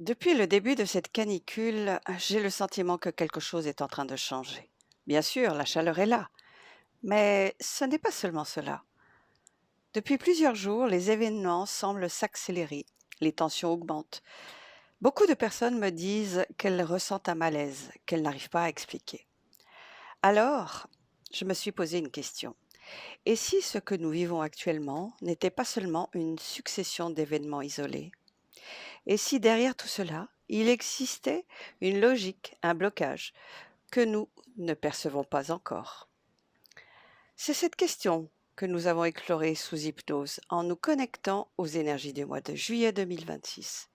Depuis le début de cette canicule, j'ai le sentiment que quelque chose est en train de changer. Bien sûr, la chaleur est là, mais ce n'est pas seulement cela. Depuis plusieurs jours, les événements semblent s'accélérer, les tensions augmentent. Beaucoup de personnes me disent qu'elles ressentent un malaise, qu'elles n'arrivent pas à expliquer. Alors, je me suis posé une question. Et si ce que nous vivons actuellement n'était pas seulement une succession d'événements isolés? Et si derrière tout cela, il existait une logique, un blocage que nous ne percevons pas encore? C'est cette question que nous avons explorée sous hypnose en nous connectant aux énergies du mois de juillet 2026.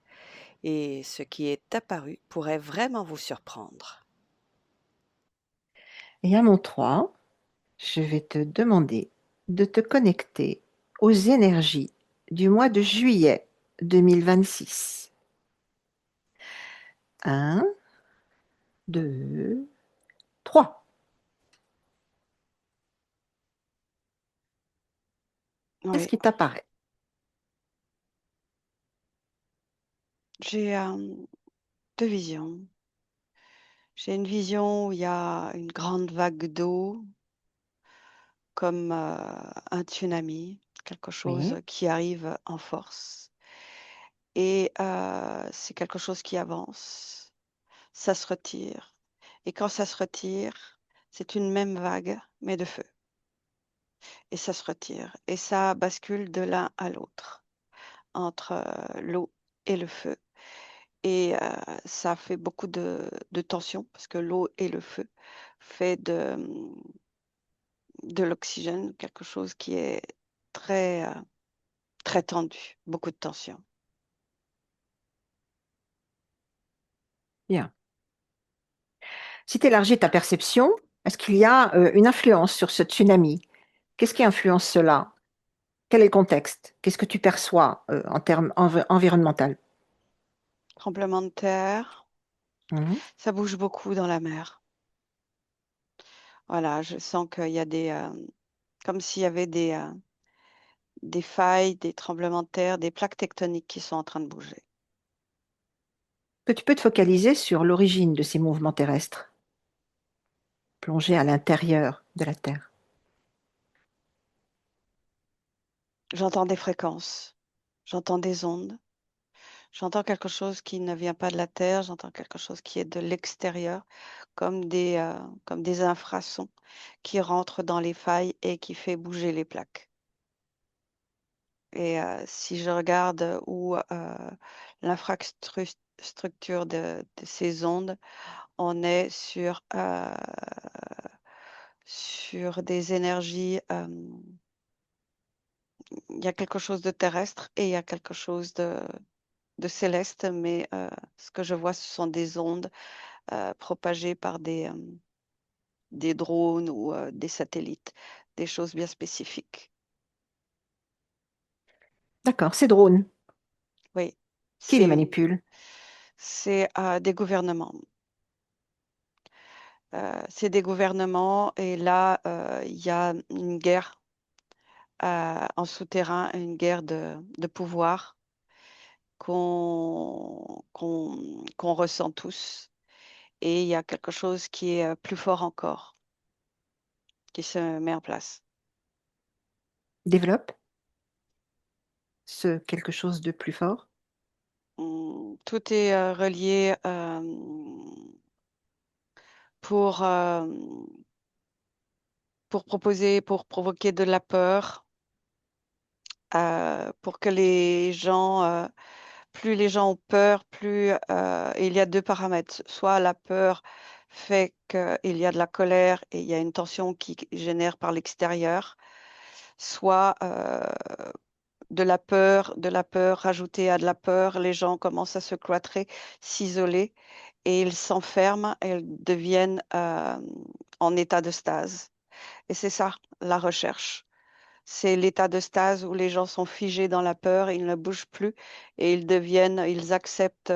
Et ce qui est apparu pourrait vraiment vous surprendre. Et à mon 3, je vais te demander de te connecter aux énergies du mois de juillet 2026. 1, 2, 3. Qu'est-ce Oui, qui t'apparaît? j'ai deux visions. J'ai une vision où il y a une grande vague d'eau, comme un tsunami, quelque chose Oui. qui arrive en force. Et c'est quelque chose qui avance, ça se retire. Et quand ça se retire, c'est une même vague, mais de feu. Et ça se retire. Et ça bascule de l'un à l'autre, entre l'eau et le feu. Et ça fait beaucoup de tension, parce que l'eau et le feu fait de l'oxygène, quelque chose qui est très, très tendu, beaucoup de tension. Bien. Si tu élargis ta perception, est-ce qu'il y a une influence sur ce tsunami? Qu'est-ce qui influence cela? Quel est le contexte? Qu'est-ce que tu perçois en termes environnemental? Tremblement de terre, Mhm. ça bouge beaucoup dans la mer. Voilà, je sens qu'il y a comme s'il y avait des failles, des tremblements de terre, des plaques tectoniques qui sont en train de bouger. Que tu peux te focaliser sur l'origine de ces mouvements terrestres, plongés à l'intérieur de la Terre. J'entends des fréquences, j'entends des ondes, j'entends quelque chose qui ne vient pas de la Terre, j'entends quelque chose qui est de l'extérieur, comme des infrasons qui rentrent dans les failles et qui fait bouger les plaques. Et si je regarde où l'infrastructure de ces ondes, on est sur des énergies. Il y a quelque chose de terrestre et il y a quelque chose de céleste, mais ce que je vois, ce sont des ondes propagées par des drones ou des satellites, des choses bien spécifiques. D'accord, ces drones, Oui, qui les c'est manipule? c'est des gouvernements. C'est des gouvernements et là, il y a une guerre en souterrain, une guerre de pouvoir qu'on ressent tous. Et il y a quelque chose qui est plus fort encore, qui se met en place. Développe ce quelque chose de plus fort? Tout est relié pour, euh, pour proposer, pour provoquer de la peur, pour que plus les gens ont peur, plus il y a deux paramètres. Soit la peur fait qu'il y a de la colère et il y a une tension qui génère par l'extérieur, soit de la peur rajoutée à de la peur, les gens commencent à se cloîtrer, s'isoler et ils s'enferment et ils deviennent en état de stase. Et c'est ça, la recherche. C'est l'état de stase où les gens sont figés dans la peur, ils ne bougent plus et ils acceptent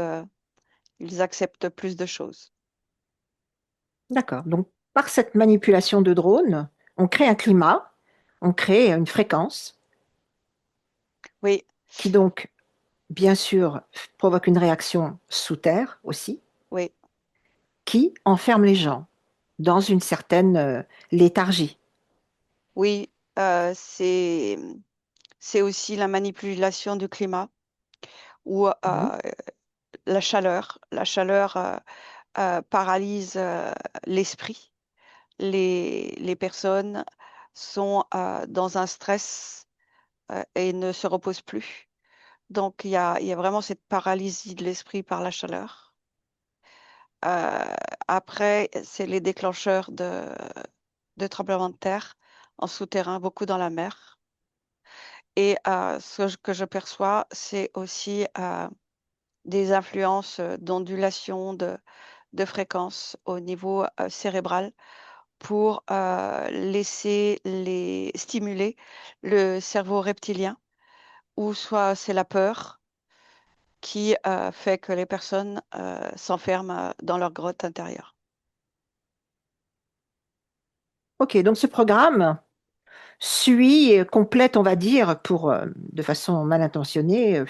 plus de choses. D'accord. Donc, par cette manipulation de drones, on crée un climat, on crée une fréquence Oui, qui donc bien sûr, provoque une réaction sous terre aussi, Oui, qui enferme les gens dans une certaine léthargie. oui, c'est aussi la manipulation du climat ou Mhm, la chaleur paralyse l'esprit. Les personnes sont dans un stress et ne se reposent plus. Donc, il y a vraiment cette paralysie de l'esprit par la chaleur. Euh, Après, c'est les déclencheurs de tremblements de terre en souterrain, beaucoup dans la mer. Et que je perçois, c'est aussi des influences d'ondulation de fréquences au niveau cérébral pour laisser les stimuler le cerveau reptilien, ou soit c'est la peur qui fait que les personnes s'enferment dans leur grotte intérieure. Ok, donc ce programme suit, complète, on va dire, de façon mal intentionnée,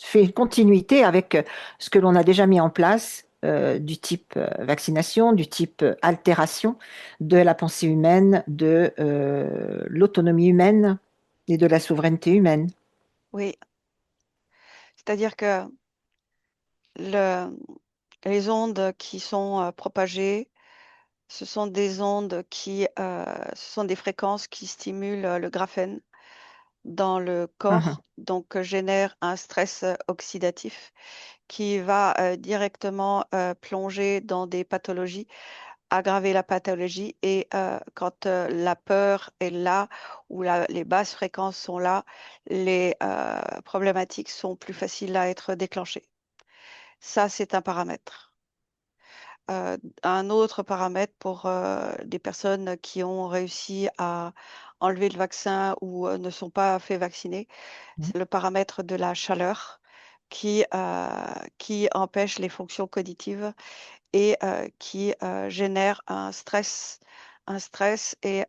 fait une continuité avec ce que l'on a déjà mis en place, du type vaccination, du type altération de la pensée humaine, de l'autonomie humaine et de la souveraineté humaine. Oui, c'est-à-dire que le- les ondes qui sont propagées, ce sont des ondes ce sont des fréquences qui stimulent le graphène dans le Mhm, corps, donc génère un stress oxydatif qui va directement plonger dans des pathologies, aggraver la pathologie. Et quand la peur est là ou les basses fréquences sont là, les problématiques sont plus faciles à être déclenchées. Ça, c'est un paramètre. Un autre paramètre pour des personnes qui ont réussi à enlever le vaccin ou ne sont pas fait vacciner, mhm, c'est le paramètre de la chaleur qui empêche les fonctions cognitives et qui génère un stress et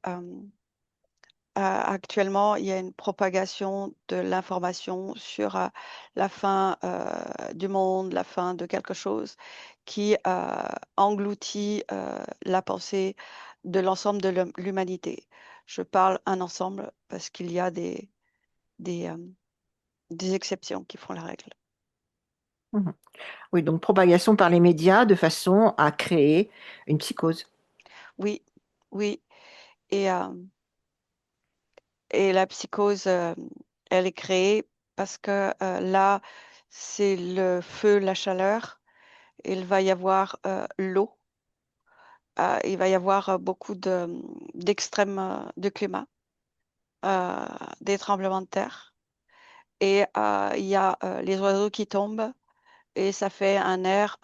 actuellement, il y a une propagation de l'information sur la fin du monde, la fin de quelque chose qui engloutit la pensée de l'ensemble de l'humanité. Je parle un ensemble parce qu'il y a des, euh, des exceptions qui font la règle. mhm. Oui, donc propagation par les médias de façon à créer une psychose. Oui, oui. Et, euh, et la psychose, elle est créée parce que là, c'est le feu, la chaleur. Il va y avoir l'eau, il va y avoir beaucoup d'extrêmes de climat, euh, des tremblements de terre. Et il y a les oiseaux qui tombent et ça fait un air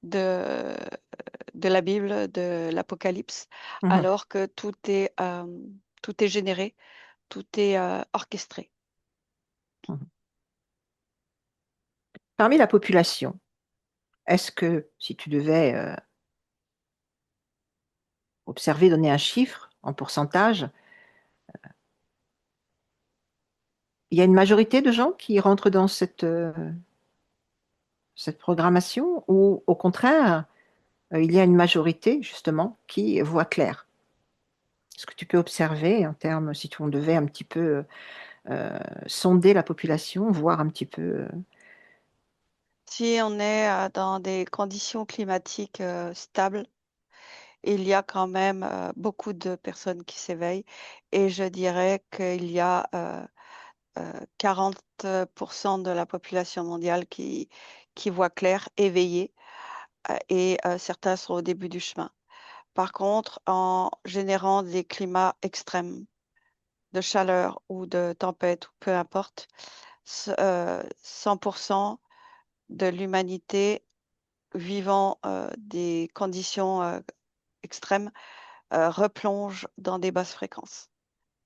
de, de la Bible, de l'Apocalypse, Mhm, alors que tout est généré, tout est orchestré. mhm. Parmi la population, est-ce que si tu devais observer, donner un chiffre en pourcentage, il y a une majorité de gens qui rentrent dans cette programmation ou au contraire, il y a une majorité justement qui voit clair? Est-ce que tu peux observer en termes, si on devait un petit peu sonder la population, voir un petit peu. Si on est dans des conditions climatiques stables, il y a quand même beaucoup de personnes qui s'éveillent et je dirais qu'il y a 40% de la population mondiale qui voit clair, éveillée, et certains sont au début du chemin. Par contre, en générant des climats extrêmes de chaleur ou de tempête, ou peu importe, 100% de l'humanité vivant des conditions extrêmes replonge dans des basses fréquences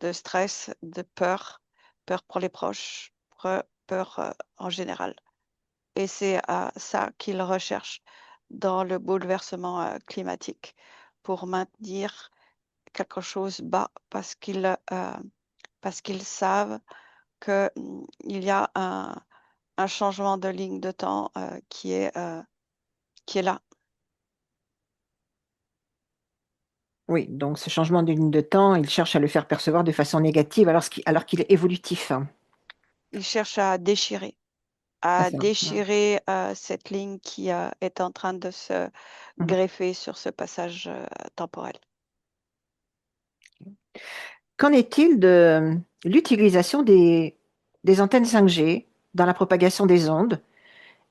de stress, de peur, peur pour les proches, peur en général. Et c'est ça qu'ils recherchent dans le bouleversement climatique pour maintenir quelque chose bas parce qu'ils savent il y a un changement de ligne de temps qui est là. Oui, donc ce changement de ligne de temps, il cherche à le faire percevoir de façon négative alors qu'il est évolutif. Il cherche C'est à ça. déchirer cette ligne qui est en train de se Mhm. greffer sur ce passage temporel. Qu'en est-il de l'utilisation des antennes 5G dans la propagation des ondes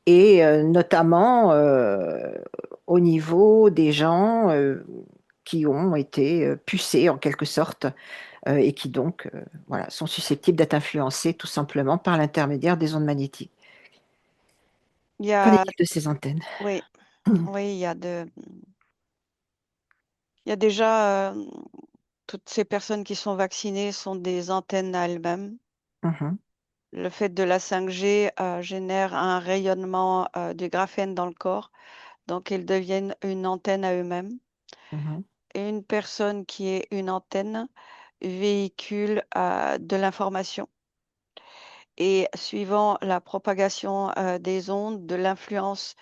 et notamment au niveau des gens qui ont été pucés en quelque sorte et qui donc voilà, sont susceptibles d'être influencés tout simplement par l'intermédiaire des ondes magnétiques. Il y Qu'en a, est-il de ces antennes? oui, oui, il y a déjà toutes ces personnes qui sont vaccinées sont des antennes à elles-mêmes. Mhm, Le fait de la 5G génère un rayonnement du graphène dans le corps, donc ils deviennent une antenne à eux-mêmes. mhm, Et une personne qui est une antenne véhicule de l'information. Et suivant la propagation des ondes, de l'influence,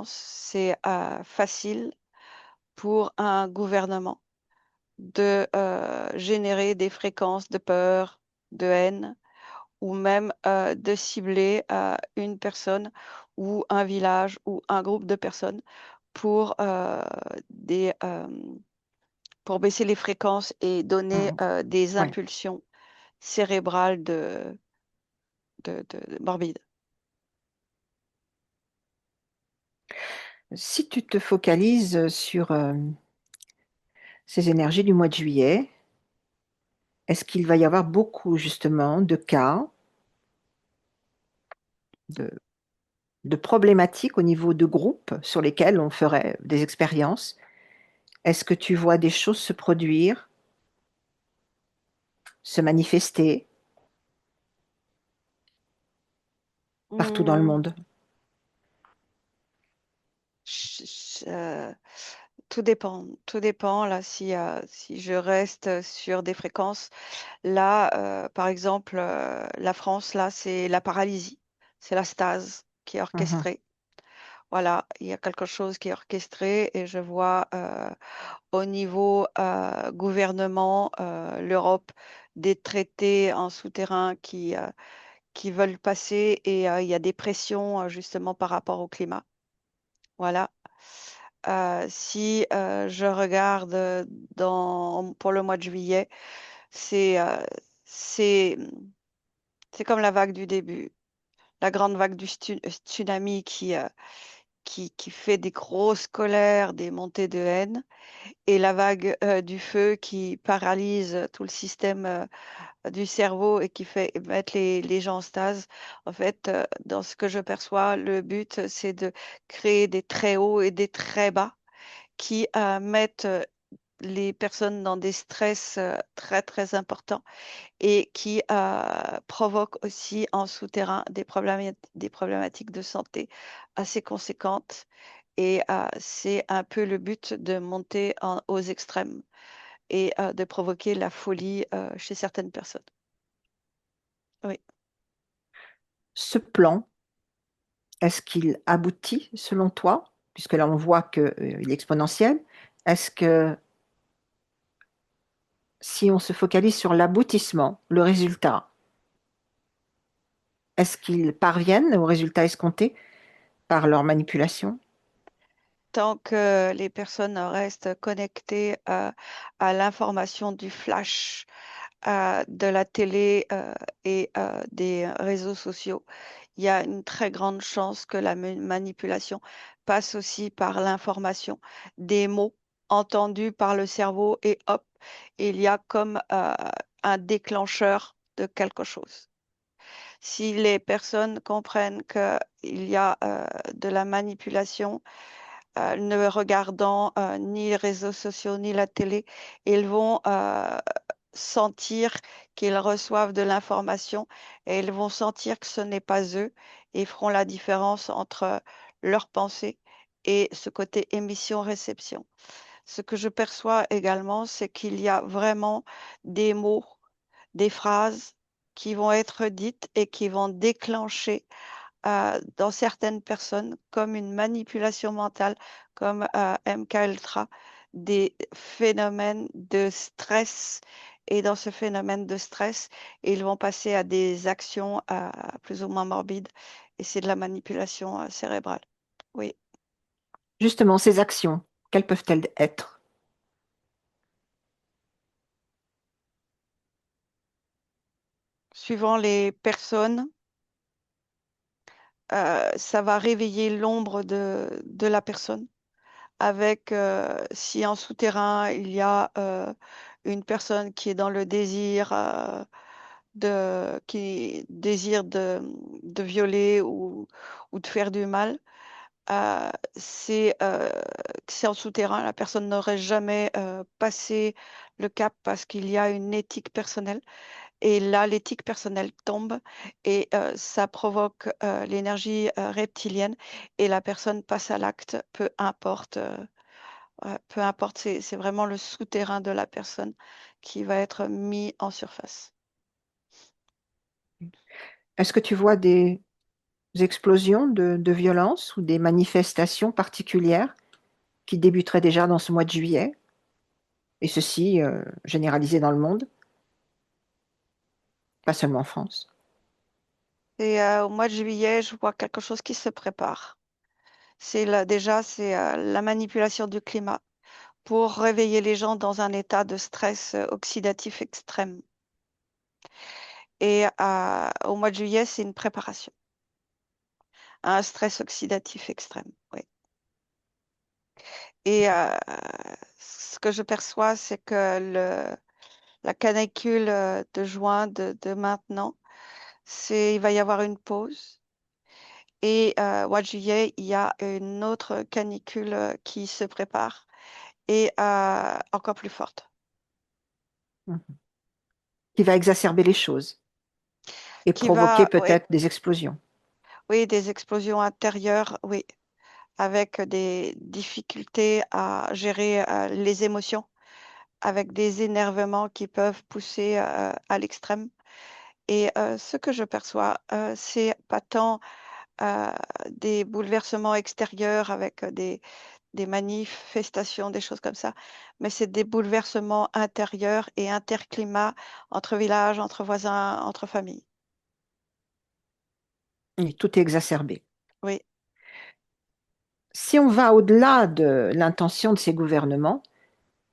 c'est facile pour un gouvernement de générer des fréquences de peur, de haine, ou même de cibler une personne ou un village ou un groupe de personnes pour, pour baisser les fréquences et donner mhm. des Ouais. impulsions cérébrales morbides. Si tu te focalises sur ces énergies du mois de juillet, est-ce qu'il va y avoir beaucoup justement de cas, de, de problématiques au niveau de groupes sur lesquels on ferait des expériences? Est-ce que tu vois des choses se produire, se manifester partout dans le Hmm, monde? ch- ch- euh, tout dépend. Tout dépend. Là, si je reste sur des fréquences, là, par exemple, la France, là, c'est la paralysie. C'est la stase qui est Mhm, orchestrée. Voilà, il y a quelque chose qui est orchestré et je vois au niveau gouvernement, l'Europe, des traités en souterrain qui veulent passer et il y a des pressions justement par rapport au climat. Voilà. Si je regarde pour le mois de juillet, c'est euh, c'est c'est comme la vague du début, la grande vague du tsunami qui fait des grosses colères, des montées de haine, et la vague du feu qui paralyse tout le système du cerveau et qui fait mettre les gens en stase. En fait, dans ce que je perçois, le but, c'est de créer des très hauts et des très bas qui mettent les personnes dans des stress très, très importants et qui provoquent aussi en souterrain des problématiques de santé assez conséquentes. Et c'est un peu le but de monter aux extrêmes et de provoquer la folie chez certaines personnes. Oui. Ce plan, est-ce qu'il aboutit selon toi? Puisque là, on voit qu'il est exponentiel. Est-ce que si on se focalise sur l'aboutissement, le résultat, est-ce qu'ils parviennent au résultat escompté par leur manipulation? Tant que les personnes restent connectées à l'information du flash, de la télé et des réseaux sociaux, il y a une très grande chance que la manipulation passe aussi par l'information des mots entendus par le cerveau et hop, il y a comme un déclencheur de quelque chose. Si les personnes comprennent qu'il y a de la manipulation, ne regardant ni les réseaux sociaux ni la télé, ils vont sentir qu'ils reçoivent de l'information et ils vont sentir que ce n'est pas eux et feront la différence entre leurs pensées et ce côté émission-réception. Ce que je perçois également, c'est qu'il y a vraiment des mots, des phrases qui vont être dites et qui vont déclencher dans certaines personnes comme une manipulation mentale, comme MK Ultra, des phénomènes de stress. Et dans ce phénomène de stress, ils vont passer à des actions plus ou moins morbides. Et c'est de la manipulation cérébrale. Oui. Justement, ces actions, quelles peuvent-elles être? Suivant les personnes, ça va réveiller l'ombre de la personne. Avec, si en souterrain, il y a une personne qui est dans le désir, qui désire de violer ou de faire du mal, euh, c'est euh, c'est en souterrain. La personne n'aurait jamais passé le cap parce qu'il y a une éthique personnelle. Et là, l'éthique personnelle tombe et ça provoque l'énergie reptilienne et la personne passe à l'acte, peu importe. Peu importe, c'est vraiment le souterrain de la personne qui va être mis en surface. Est-ce que tu vois des explosions de violence ou des manifestations particulières qui débuteraient déjà dans ce mois de juillet, et ceci généralisé dans le monde, pas seulement en France? Et au mois de juillet, je vois quelque chose qui se prépare. Déjà, c'est la manipulation du climat pour réveiller les gens dans un état de stress oxydatif extrême. Et au mois de juillet, c'est une préparation à un stress oxydatif extrême. Oui. Et ce que je perçois, c'est que la canicule de juin de maintenant, il va y avoir une pause. Et au mois de juillet, il y a une autre canicule qui se prépare et encore plus forte, Mhm. Qui va exacerber les choses et qui provoquer va, oui, peut-être des explosions. oui, des explosions intérieures, oui, avec des difficultés à gérer les émotions, avec des énervements qui peuvent pousser à l'extrême. Et ce que je perçois, c'est pas tant euh, des bouleversements extérieurs avec des manifestations, des choses comme ça, mais c'est des bouleversements intérieurs et interclimats entre villages, entre voisins, entre familles. Et tout est exacerbé. Oui. Si on va au-delà de l'intention de ces gouvernements,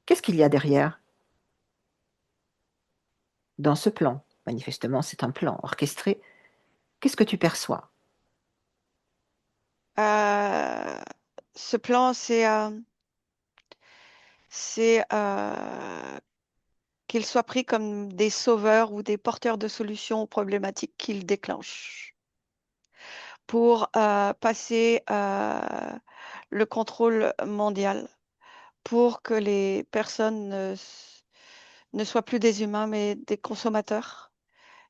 qu'est-ce qu'il y a derrière dans ce plan? Manifestement, c'est un plan orchestré. Qu'est-ce que tu perçois? Euh, Ce plan, c'est qu'ils soient pris comme des sauveurs ou des porteurs de solutions aux problématiques qu'ils déclenchent pour passer le contrôle mondial, pour que les personnes ne soient plus des humains, mais des consommateurs,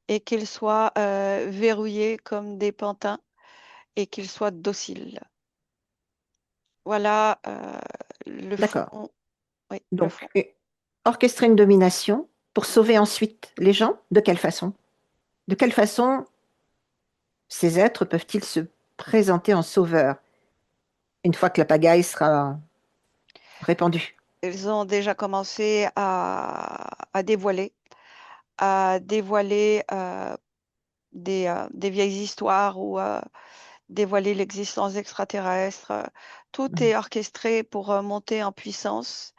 et qu'ils soient verrouillés comme des pantins et qu'ils soient dociles. Voilà le fond. D'accord. Oui, le Donc, fond. orchestrer une domination pour sauver ensuite les gens, de quelle façon? De quelle façon ces êtres peuvent-ils se présenter en sauveurs une fois que la pagaille sera répandue? Ils ont déjà commencé à dévoiler des vieilles histoires ou dévoiler l'existence extraterrestre. Tout Mhm. est orchestré pour monter en puissance,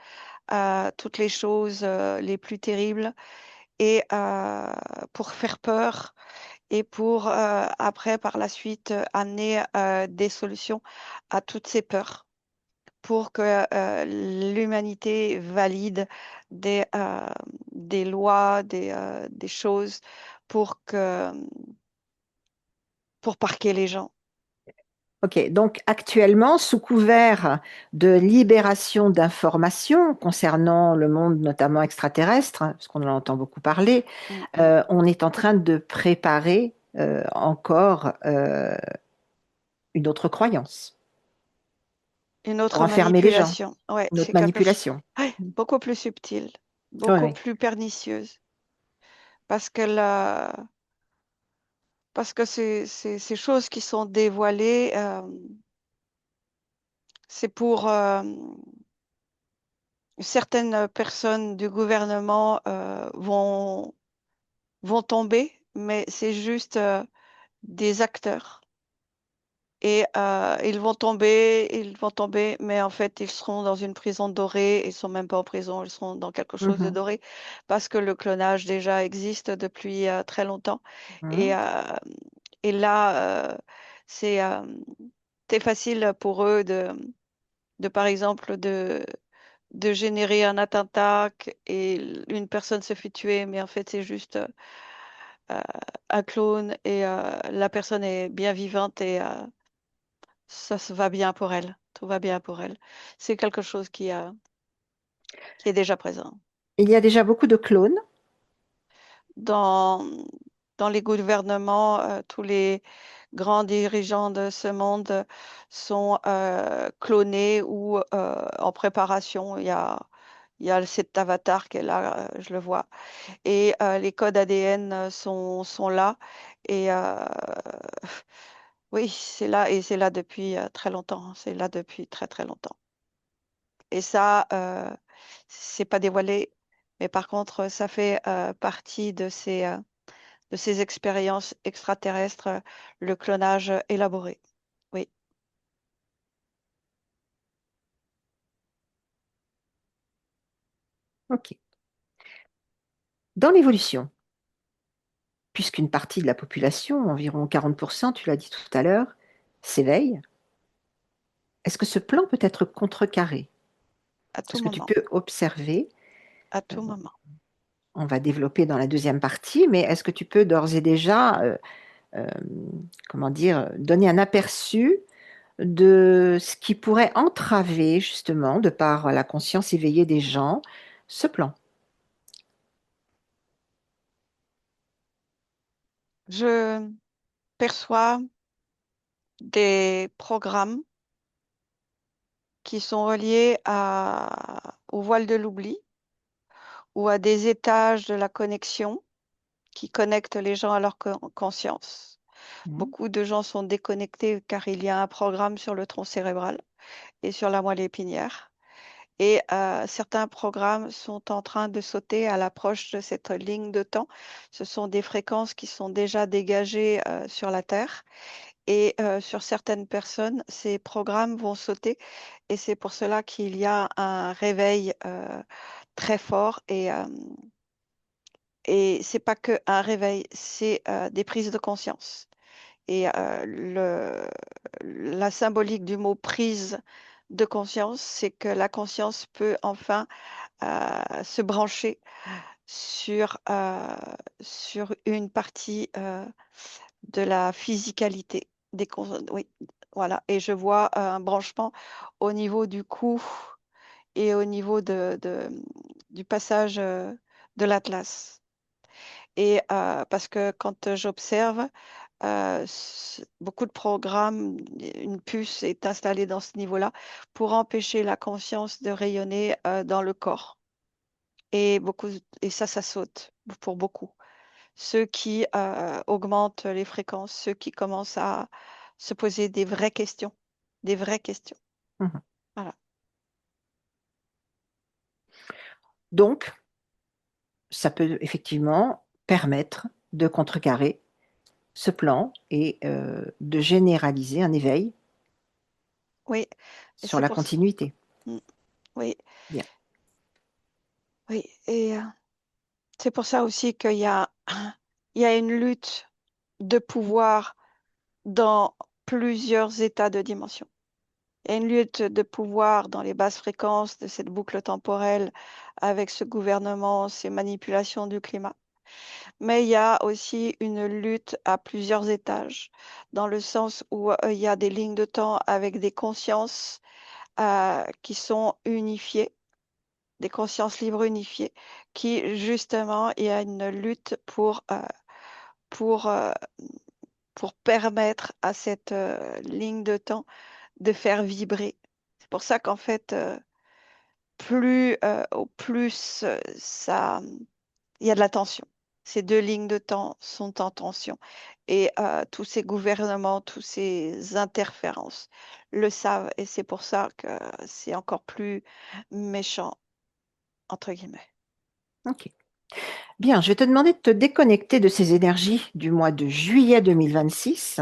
toutes les choses les plus terribles et pour faire peur et pour après, par la suite, amener des solutions à toutes ces peurs pour que l'humanité valide des, euh, des lois, des choses pour pour parquer les gens. Ok, donc actuellement, sous couvert de libération d'informations concernant le monde, notamment extraterrestre, hein, parce qu'on en entend beaucoup parler, Mm. on est en train de préparer encore une autre croyance Une pour autre enfermer les gens, manipulation. Ouais, une autre c'est quelque chose manipulation. beaucoup plus subtil, Oui, beaucoup oui. plus pernicieuse. Parce que là. parce que ces choses qui sont dévoilées, c'est pour certaines personnes du gouvernement vont tomber, mais c'est juste des acteurs. Et ils vont tomber, mais en fait, ils seront dans une prison dorée. Ils sont même pas en prison, ils seront dans quelque chose de Mhm. doré parce que le clonage déjà existe depuis très longtemps. Et, Mhm. euh, et là, c'est facile pour eux par exemple, de générer un attentat et une personne se fait tuer, mais en fait, c'est juste euh, un clone et la personne est bien vivante et ça se va bien pour elle. Tout va bien pour elle. C'est quelque chose qui est déjà présent. Il y a déjà beaucoup de clones. Dans, dans les gouvernements, tous les grands dirigeants de ce monde sont clonés ou en préparation. Il y a cet avatar qui est là, je le vois. Et les codes ADN sont là. Et oui, c'est là et c'est là depuis très longtemps. C'est là depuis très très longtemps. Et ça, c'est pas dévoilé, mais par contre, ça fait partie de ces expériences extraterrestres, le clonage élaboré. Oui, Ok. Dans l'évolution, puisqu'une partie de la population, environ 40%, tu l'as dit tout à l'heure, s'éveille, est-ce que ce plan peut être contrecarré? à tout Est-ce que tu moment, peux observer, à euh, tout moment. on va développer dans la deuxième partie, mais est-ce que tu peux d'ores et déjà, euh, comment dire, donner un aperçu de ce qui pourrait entraver justement, de par la conscience éveillée des gens, ce plan? Je perçois des programmes qui sont reliés au voile de l'oubli ou à des étages de la connexion qui connectent les gens à leur conscience. Mhm. Beaucoup de gens sont déconnectés car il y a un programme sur le tronc cérébral et sur la moelle épinière. Et certains programmes sont en train de sauter à l'approche de cette ligne de temps. Ce sont des fréquences qui sont déjà dégagées sur la Terre. Et sur certaines personnes, ces programmes vont sauter. Et c'est pour cela qu'il y a un réveil très fort. Et c'est pas que un réveil, c'est des prises de conscience. Et la symbolique du mot prise de conscience, c'est que la conscience peut enfin se brancher sur, sur une partie de la physicalité oui, voilà. Et je vois un branchement au niveau du cou et au niveau du passage de l'atlas. Et parce que quand j'observe, beaucoup de programmes, une puce est installée dans ce niveau-là pour empêcher la conscience de rayonner dans le corps. Et ça saute pour beaucoup. Ceux qui augmentent les fréquences, ceux qui commencent à se poser des vraies questions. Mhm. Voilà. Donc, ça peut effectivement permettre de contrecarrer ce plan et de généraliser un éveil Oui, et sur la continuité. Mm, oui, Bien. oui. Et c'est pour ça aussi qu'il y a, il y a une lutte de pouvoir dans plusieurs états de dimension. Il y a une lutte de pouvoir dans les basses fréquences de cette boucle temporelle avec ce gouvernement, ces manipulations du climat. Mais il y a aussi une lutte à plusieurs étages, dans le sens où il y a des lignes de temps avec des consciences qui sont unifiées, des consciences libres unifiées, qui justement, il y a une lutte pour, euh, pour permettre à cette ligne de temps de faire vibrer. C'est pour ça qu'en fait, au plus ça, il y a de la tension. Ces deux lignes de temps sont en tension et tous ces gouvernements, tous ces interférences le savent et c'est pour ça que c'est encore plus «méchant» entre guillemets. Ok. Bien, je vais te demander de te déconnecter de ces énergies du mois de juillet 2026.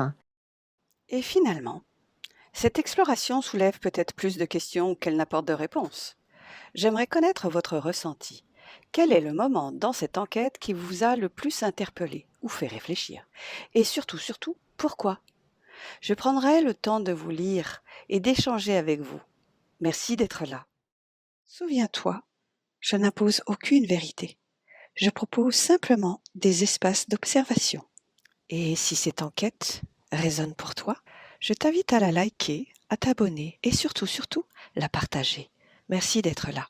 Et finalement, cette exploration soulève peut-être plus de questions qu'elle n'apporte de réponses. J'aimerais connaître votre ressenti. Quel est le moment dans cette enquête qui vous a le plus interpellé ou fait réfléchir? Et surtout, pourquoi? Je prendrai le temps de vous lire et d'échanger avec vous. Merci d'être là. Souviens-toi, je n'impose aucune vérité. Je propose simplement des espaces d'observation. Et si cette enquête résonne pour toi, je t'invite à la liker, à t'abonner et surtout, la partager. Merci d'être là.